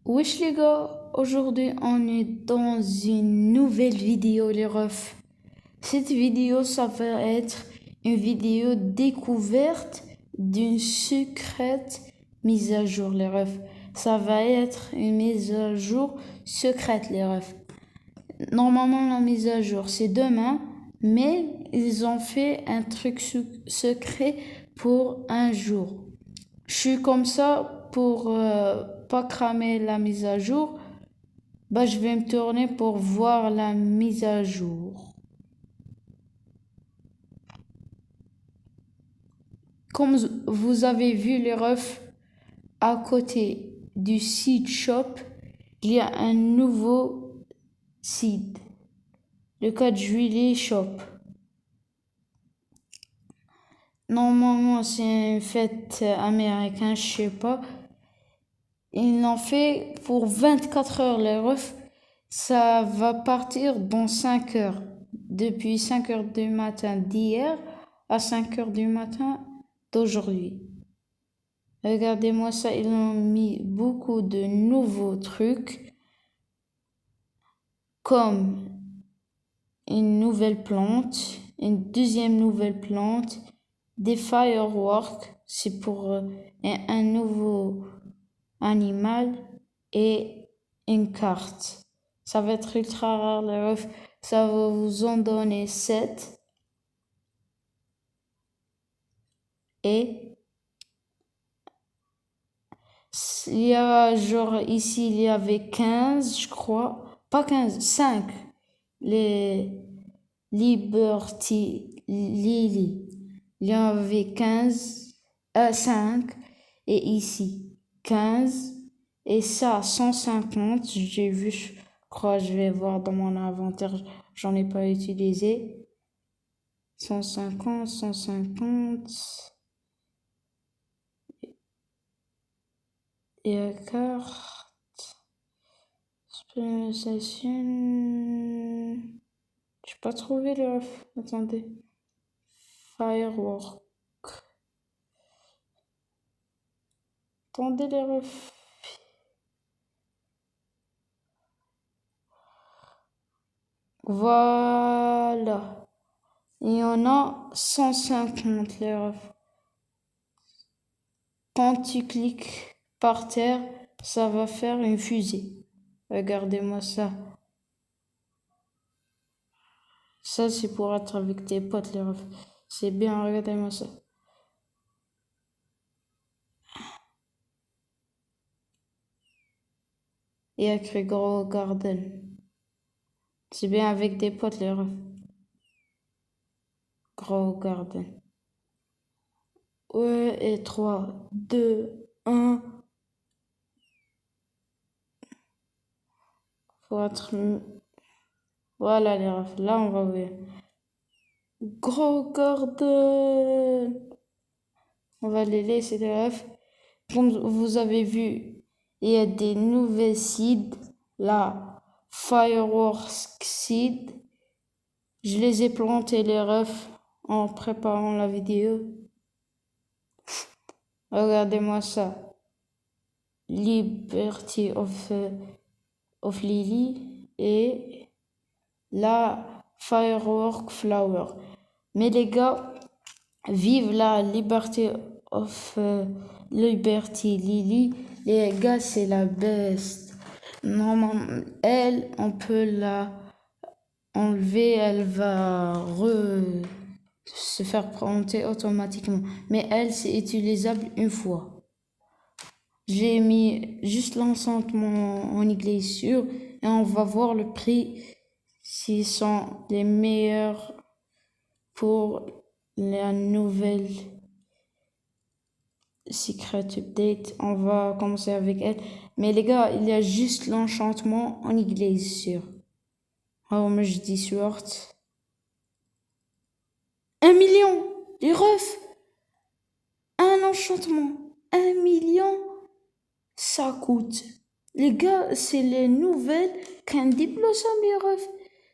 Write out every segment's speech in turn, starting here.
Wesh les gars, aujourd'hui on est dans une nouvelle vidéo les refs. Cette vidéo ça va être une vidéo découverte d'une secrète mise à jour les refs. Ça va être une mise à jour secrète les refs. Normalement la mise à jour c'est demain, mais ils ont fait un truc secret pour un jour. Je suis comme ça pour pas cramer la mise à jour. Je vais me tourner pour voir la mise à jour. Comme vous avez vu les refs, à côté du seed shop, il y a un nouveau seed. Le 4 juillet shop. Normalement, c'est une fête américaine, je sais pas. Ils l'ont fait pour 24 heures les refs. Ça va partir dans 5 heures. Depuis 5 heures du matin d'hier à 5 heures du matin d'aujourd'hui. Regardez-moi ça, ils ont mis beaucoup de nouveaux trucs. Comme une nouvelle plante, une deuxième nouvelle plante, des fireworks, c'est pour un nouveau animal et une carte. Ça va être ultra rare les refs. Ça va vous en donner 7. Et il y a genre ici il y avait 15 je crois. Pas 15, 5. Les Liberty Lily. Il y en avait 15, 5. Et ici 15. Et ça 150. J'ai vu, je crois, je vais voir dans mon inventaire. J'en ai pas utilisé. 150, 150. Et la carte. Spécialisation. J'ai pas trouvé le ref. Attendez. Firework. Attendez les refs. Voilà. Il y en a 150 les refs. Quand tu cliques par terre, ça va faire une fusée. Regardez-moi ça. Ça, c'est pour être avec tes potes, les refs. C'est bien, regardez-moi ça. Et écrit Gros Garden. C'est bien avec des potes, les refs. Gros Garden. Ouais, et 3, 2, 1. Faut être... Voilà, les refs. Là, on va voir. Gros Garden. On va les laisser, les refs. Comme vous avez vu, il y a des nouvelles seeds. Là, Fireworks Seed. Je les ai plantés les refs en préparant la vidéo. Regardez-moi ça. Liberty of Lily et la Firework Flower. Mais les gars, vive la Liberty of Liberty Lily. Les gars, c'est la best. Normalement, elle, on peut la enlever, elle va se faire planter automatiquement. Mais elle, c'est utilisable une fois. J'ai mis juste l'enchantement en glaçure et on va voir le prix s'ils sont les meilleurs pour la nouvelle Secret Update. On va commencer avec elle. Mais les gars, il y a juste l'enchantement en glaçure. Oh, mais je dis Sword. 1 million! Les refs! Un enchantement! 1 million! Ça coûte. Les gars, c'est les nouvelles Candy Blossom, les refs.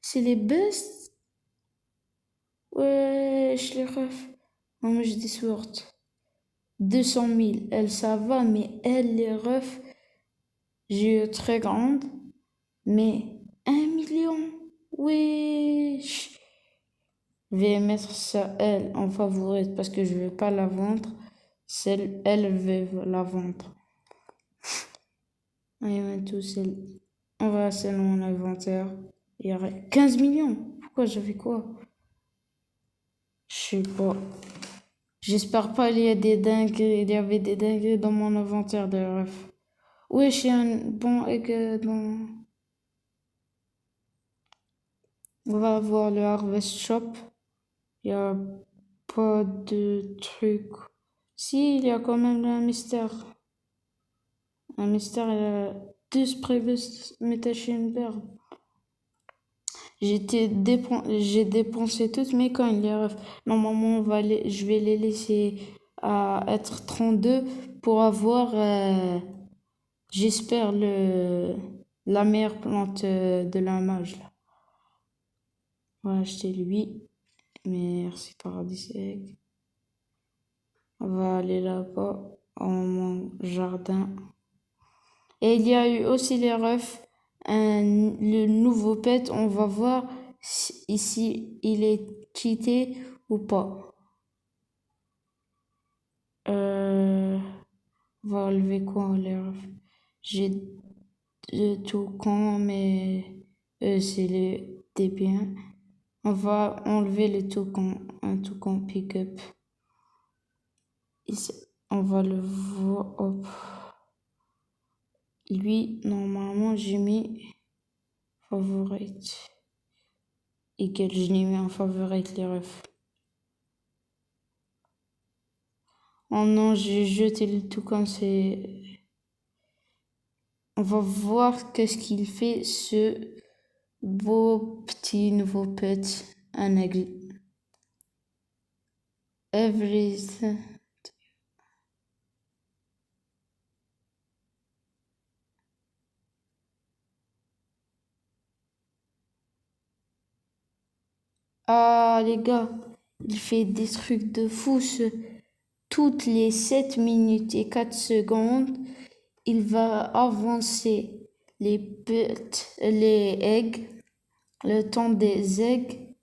C'est les best. Wesh, les refs. Non, mais je dis Sword. 200 000. Elle, ça va, mais elle, les refs. J'ai eu très grande, mais 1 million. Wesh. Je vais mettre ça, elle, en favorite parce que je veux pas la vendre. Elle veut la vendre. On va selon mon inventaire. Il y aurait 15 millions. Pourquoi j'avais quoi? Je sais pas. J'espère pas il y avait des dingueries dans mon inventaire de ref. Oui, j'ai un bon egg dans... On va voir le Harvest Shop. Il y a pas de truc. Si, il y a quand même un mystère. Un mystère, il y a 2 previous Metachain Bird. J'ai dépensé toutes mes coins. Normalement, je vais les laisser à être 32 pour avoir, j'espère, la meilleure plante de la mage. Là. On va acheter lui. Merci, Paradis Egg. On va aller là-bas, dans mon jardin. Et il y a eu aussi les refs. Le nouveau pet, on va voir si il est quitté ou pas. On va enlever quoi les refs? J'ai deux toucans, mais c'est des biens. On va enlever les toucans, un toucan pick-up. On va le voir. Hop. Lui, normalement, j'ai mis favorite. Et que je l'ai mis en favorite les refs. Oh non, j'ai jeté le toucan, c'est... On va voir qu'est-ce qu'il fait, ce beau petit nouveau pet, un aigle. Everything. Ah les gars, il fait des trucs de fou toutes les 7 minutes et 4 secondes, il va avancer les eggs, le temps des eggs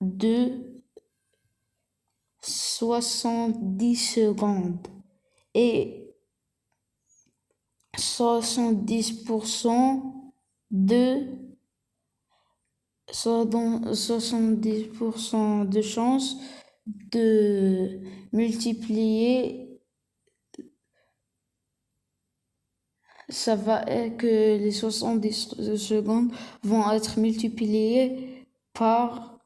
de 70 secondes et 70% de 70% de chance de multiplier, ça va être que les 70 secondes vont être multipliées par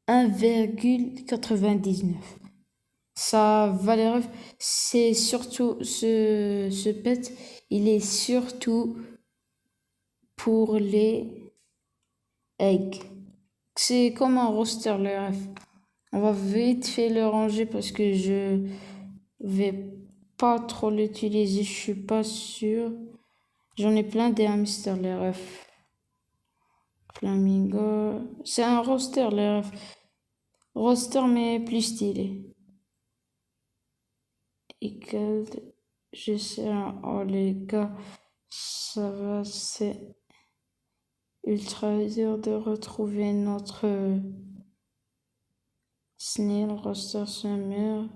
1,99. Ça va les ref, c'est surtout ce pet, il est surtout pour les eggs. C'est comme un roster les ref. On va vite fait le ranger parce que je vais pas trop l'utiliser, je suis pas sûr. J'en ai plein des hamsters les refs. Flamingo. C'est un roster les refs. Roster mais plus stylé. Eagle. Je sais, oh les gars, ça va, c'est ultra dur de retrouver notre snail roster summer.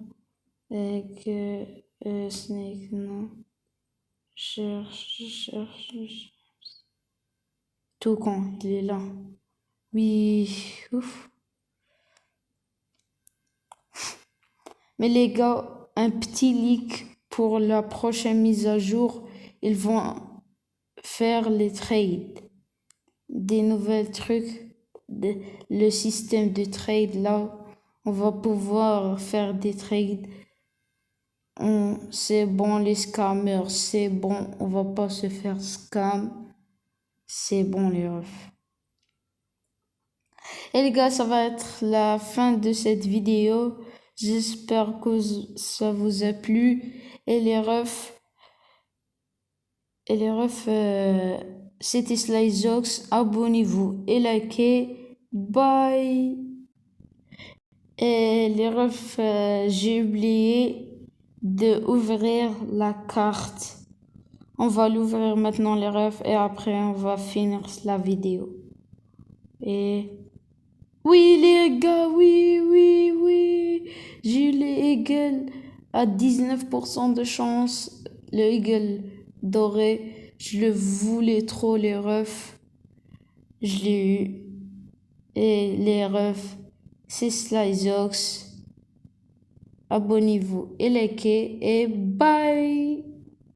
Et que snake, non. Cherche. Tout con, il est là. Oui, ouf. Mais les gars, un petit leak pour la prochaine mise à jour. Ils vont faire les trades. Des nouvelles trucs. Le système de trade là. On va pouvoir faire des trades. C'est bon les scammers, c'est bon. On va pas se faire scam. C'est bon les refs. Et les gars, ça va être la fin de cette vidéo. J'espère que ça vous a plu. Et les refs, c'était Slyzox. Abonnez-vous et likez. Bye. Et les refs, j'ai oublié. de ouvrir la carte. On va l'ouvrir maintenant les refs et après on va finir la vidéo. Et oui les gars, oui, j'ai eu les Eagles à 19% de chance, le Eagle doré, je le voulais trop les refs, je l'ai eu. Et les refs, c'est Slyzox. Abonnez-vous et likez et bye!